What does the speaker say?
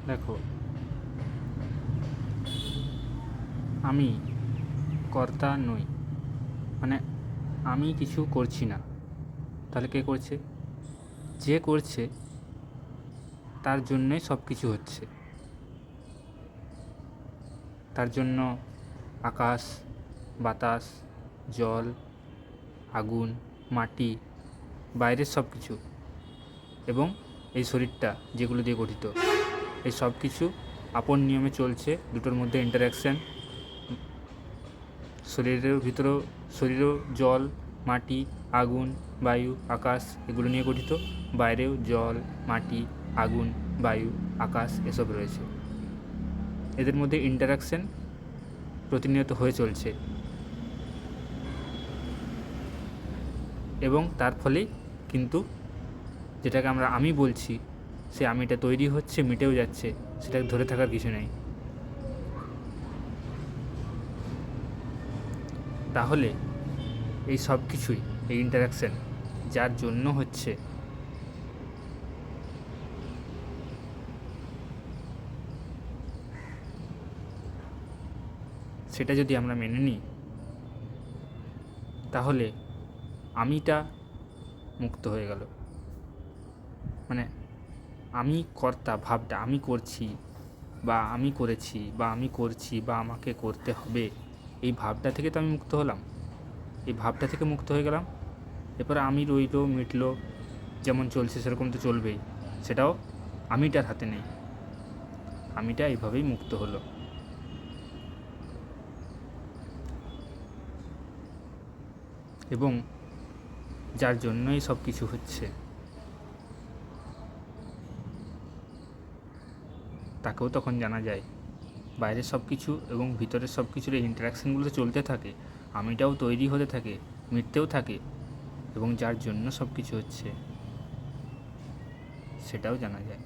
দেখো, আমি কর্তা নই, মানে আমি কিছু করছি না। তাহলে কে করছে? যে করছে তার জন্যই সব কিছু হচ্ছে। তার জন্য আকাশ, বাতাস, জল, আগুন, মাটি, বাইরের সব কিছু এবং এই শরীরটা যেগুলো দিয়ে গঠিত, এই সব কিছু আপন নিয়মে চলছে। দুটোর মধ্যে ইন্টারাকশান। শরীরের ভিতরেও, শরীরেও জল, মাটি, আগুন, বায়ু, আকাশ এগুলো নিয়ে গঠিত। বাইরেও জল, মাটি, আগুন, বায়ু, আকাশ এসব রয়েছে। এদের মধ্যে ইন্টারাকশান প্রতিনিয়ত হয়ে চলছে এবং তার ফলেই কিন্তু যেটাকে আমরা আমি বলছি, সে আমিটা তৈরি হচ্ছে, মিটেও যাচ্ছে, সেটাকে ধরে থাকার কিছু নেই। তাহলে এই সব কিছুই, এই ইন্টারাকশান যার জন্য হচ্ছে, সেটা যদি আমরা মেনে নিই, তাহলে আমিটা মুক্ত হয়ে গেল। মানে আমি কর্তা ভাবটা, আমি করছি বা আমি করেছি বা আমি করছি বা আমাকে করতে হবে, এই ভাবটা থেকে তো আমি মুক্ত হলাম। এই ভাবটা থেকে মুক্ত হয়ে গেলাম। এরপরে আমি রইলো, মিটলো, যেমন চলছে সেরকম তো চলবেই। সেটাও আমিটার হাতে নেই। আমিটা এইভাবেই মুক্ত হলো। এবং যার জন্যই সব কিছু হচ্ছে, তাকেও তখন জানা যায়। বাইরের সব কিছু এবং ভিতরের সব কিছুর এই ইন্টারাকশানগুলো তো চলতে থাকে, আমিটাও তৈরি হতে থাকে, মিটতেও থাকে, এবং যার জন্য সব কিছু হচ্ছে সেটাও জানা যায়।